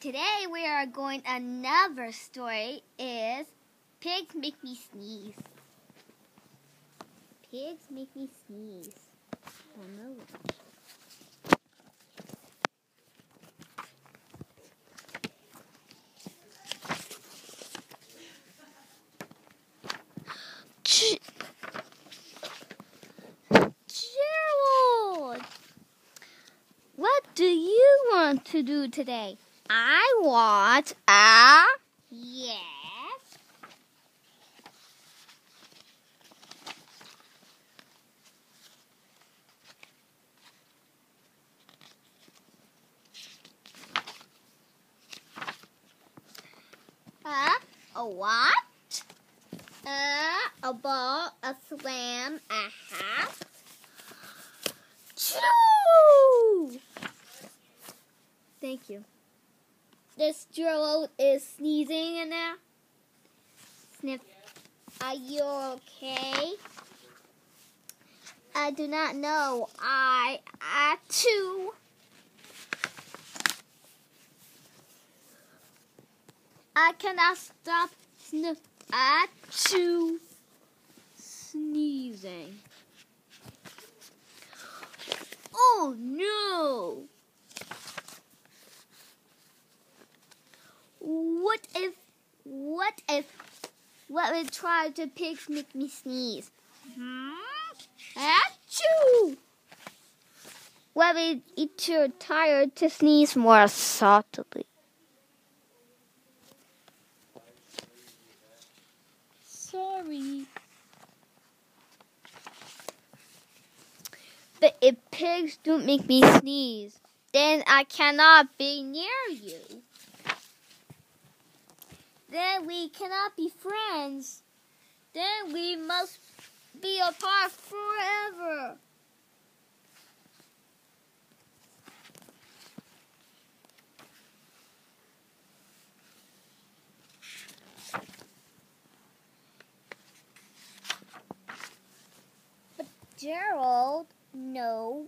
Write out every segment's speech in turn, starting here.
Today we are going another story is Pigs Make Me Sneeze. Pigs make me sneeze. Oh no. Gerald! What do you want to do today? I want a... Yes? A what? A ball, a slam, a hat. Choo! Thank you. This Gerald is sneezing in there. Sniff. Are you okay? I do not know. I too. I cannot stop sneezing. Oh no! What if try to pigs make me sneeze? Achoo! What if you're tired to sneeze more softly? Sorry. But if pigs don't make me sneeze, then I cannot be near you. Then we cannot be friends. Then we must be apart forever. But Gerald, no.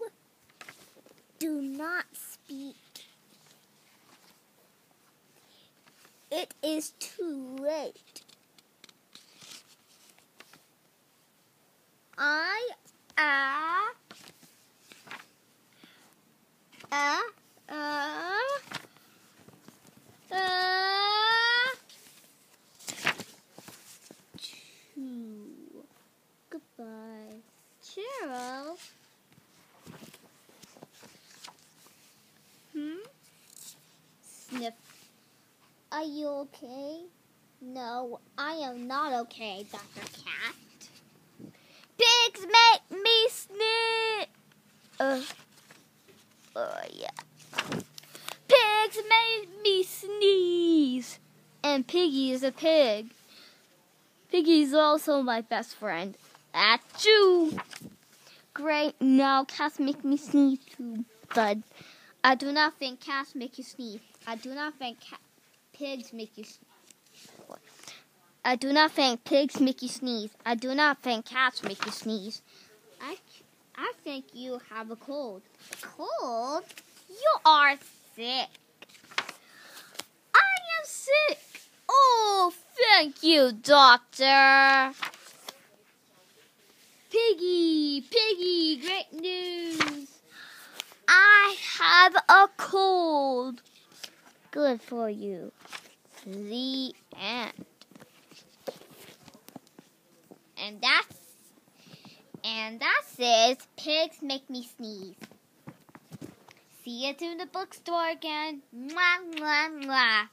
Do not speak. It is too late. Goodbye, Gerald. Sniff. Are you okay? No, I am not okay, Dr. Cat. Pigs make me sneeze. Yeah. Pigs make me sneeze. And Piggy is a pig. Piggy is also my best friend. Achoo! Great, now cats make me sneeze too, but I do not think cats make you sneeze. I do not think pigs make you sneeze. I do not think pigs make you sneeze. I do not think cats make you sneeze. I think you have a cold. Cold? You are sick. I am sick. Oh, thank you, doctor. Piggy, great news. I have a cold. Good for you. The end. And that's it. Pigs make me sneeze. See you in the bookstore again. Mwah, mwah, mwah.